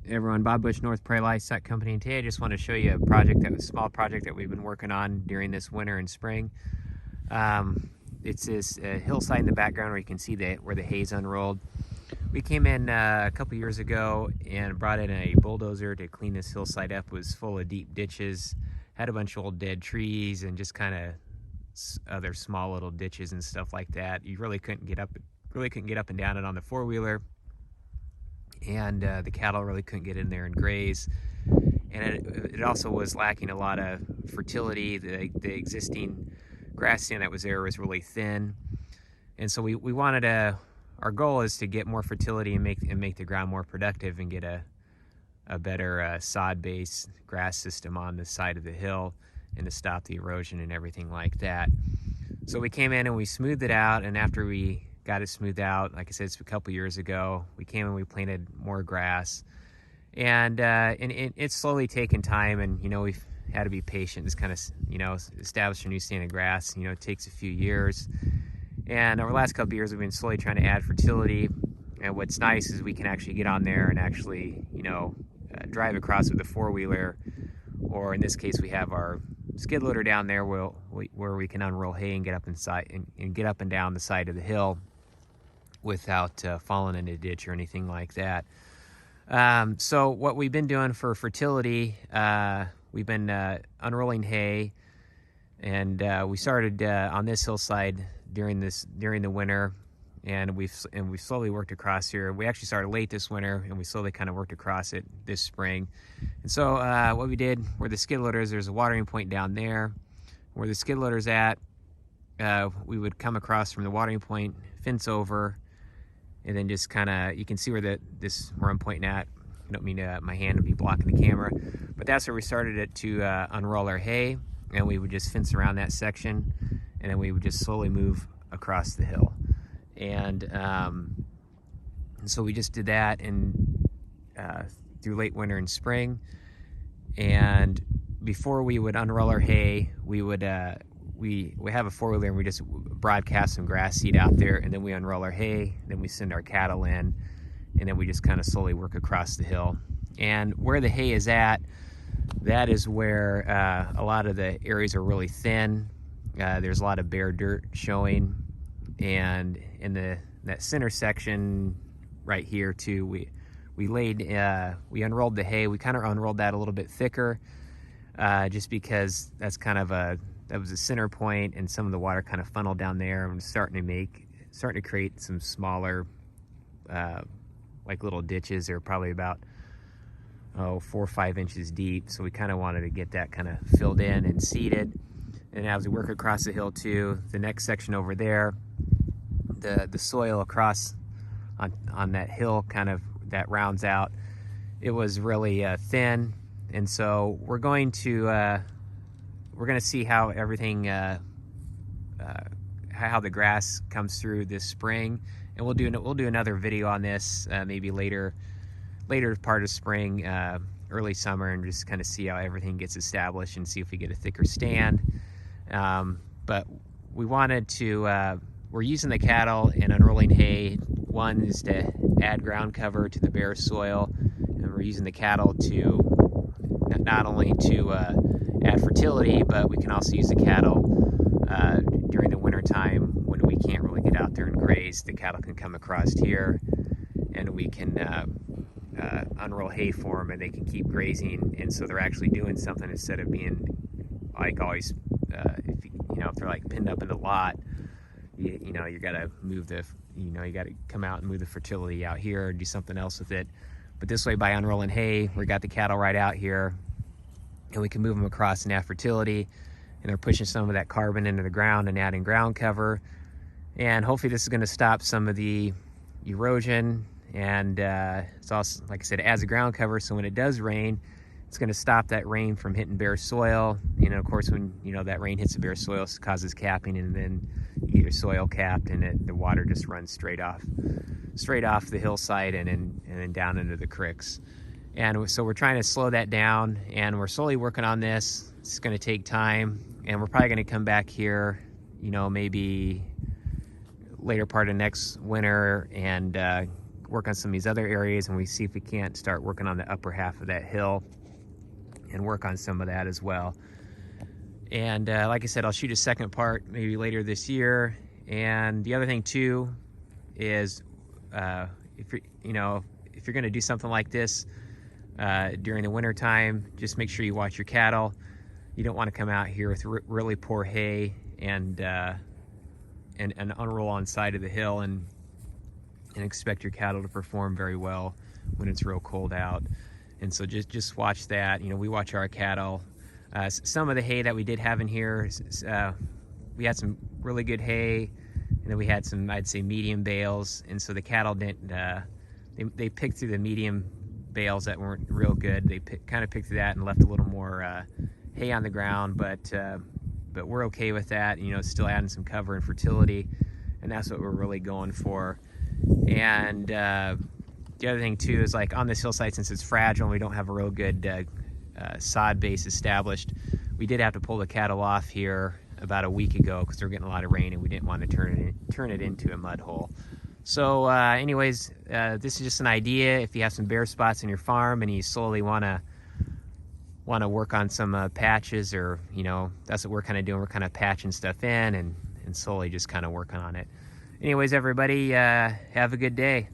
Everyone, Bob Bush, North Prairie Livestock Company. And today I just want to show you a project a small project that we've been working on during this winter and spring. It's this hillside in the background where you can see where the hay's unrolled. We came in a couple years ago and brought in a bulldozer to clean this hillside up. It was full of deep ditches, had a bunch of old dead trees and just kind of other small little ditches and stuff like that. You really couldn't get up and down it on the four-wheeler. And the cattle really couldn't get in there and graze, and it also was lacking a lot of fertility. The existing grassland that was there was really thin, and so we wanted our goal is to get more fertility and make the ground more productive and get a better sod-based grass system on the side of the hill and to stop the erosion and everything like that. So we came in and we smoothed it out, and after we got it smoothed out, like I said, it's a couple years ago, we came and we planted more grass, and it's slowly taken time, and we've had to be patient. It's kind of establish a new stand of grass. It takes a few years, and over the last couple years we've been slowly trying to add fertility. And what's nice is we can actually get on there and actually drive across with a four-wheeler, or in this case we have our skid loader down there where we can unroll hay and get up inside and get up and down the side of the hill without falling in a ditch or anything like that. So what we've been doing for fertility, we've been unrolling hay, and we started on this hillside during the winter, and we've slowly worked across here. We actually started late this winter, and we slowly kind of worked across it this spring. And so what we did, where the skid loader is, there's a watering point down there. Where the skid loader's at, we would come across from the watering point, fence over, and then just kind of, you can see where I'm pointing at. I don't mean my hand to be blocking the camera, but that's where we started it to unroll our hay, and we would just fence around that section, and then we would just slowly move across the hill. And so we just did that through late winter and spring. And before we would unroll our hay, we would we have a four-wheeler, and we just broadcast some grass seed out there, and then we unroll our hay, then we send our cattle in, and then we just kind of slowly work across the hill. And where the hay is at, that is where a lot of the areas are really thin. There's a lot of bare dirt showing, and in that center section right here too, we unrolled the hay. We kind of unrolled that a little bit thicker, just because that's kind of that was a center point, and some of the water kind of funneled down there and starting to create some smaller like little ditches. They're probably about 4 or 5 inches deep, so we kind of wanted to get that kind of filled in and seeded. And as we work across the hill too, the next section over there, the soil across on that hill kind of that rounds out, it was really thin. And so we're going to see how everything how the grass comes through this spring, and we'll do another video on this maybe later part of spring, early summer, and just kind of see how everything gets established and see if we get a thicker stand. But we wanted to we're using the cattle and unrolling hay. One is to add ground cover to the bare soil, and we're using the cattle to not only to add fertility, but we can also use the cattle during the winter time when we can't really get out there and graze. The cattle can come across here, and we can unroll hay for them, and they can keep grazing, and so they're actually doing something instead of being like always if they're like pinned up in the lot. You gotta move you gotta come out and move the fertility out here or do something else with it. But this way, by unrolling hay, we got the cattle right out here, and we can move them across and add fertility, and they're pushing some of that carbon into the ground and adding ground cover. And hopefully this is going to stop some of the erosion, and it's also, like I said, it adds a ground cover, so when it does rain, it's going to stop that rain from hitting bare soil. Of course, when that rain hits the bare soil, it causes capping, and then you get your soil capped, and the water just runs straight off the hillside and then down into the creeks. And so we're trying to slow that down, and we're slowly working on this. It's going to take time, and we're probably going to come back here, maybe later part of next winter, and work on some of these other areas, and we see if we can't start working on the upper half of that hill and work on some of that as well. And like I said, I'll shoot a second part maybe later this year. And the other thing too is if you're going to do something like this during the winter time, just make sure you watch your cattle. You don't want to come out here with really poor hay and unroll on side of the hill and expect your cattle to perform very well when it's real cold out. And so just watch that. We watch our cattle. Some of the hay that we did have in here, we had some really good hay, and then we had some, I'd say, medium bales. And so the cattle didn't, they picked through the medium bales that weren't real good. They kind of picked through that and left a little more hay on the ground, but we're okay with that. Still adding some cover and fertility, and that's what we're really going for. And the other thing too is, like, on this hillside, since it's fragile and we don't have a real good sod base established, we did have to pull the cattle off here about a week ago because they were getting a lot of rain and we didn't want to turn it into a mud hole. So anyways, this is just an idea. If you have some bare spots in your farm and you slowly want to work on some patches, or that's what we're kind of doing. We're kind of patching stuff in and slowly just kind of working on it. Anyways, everybody, have a good day.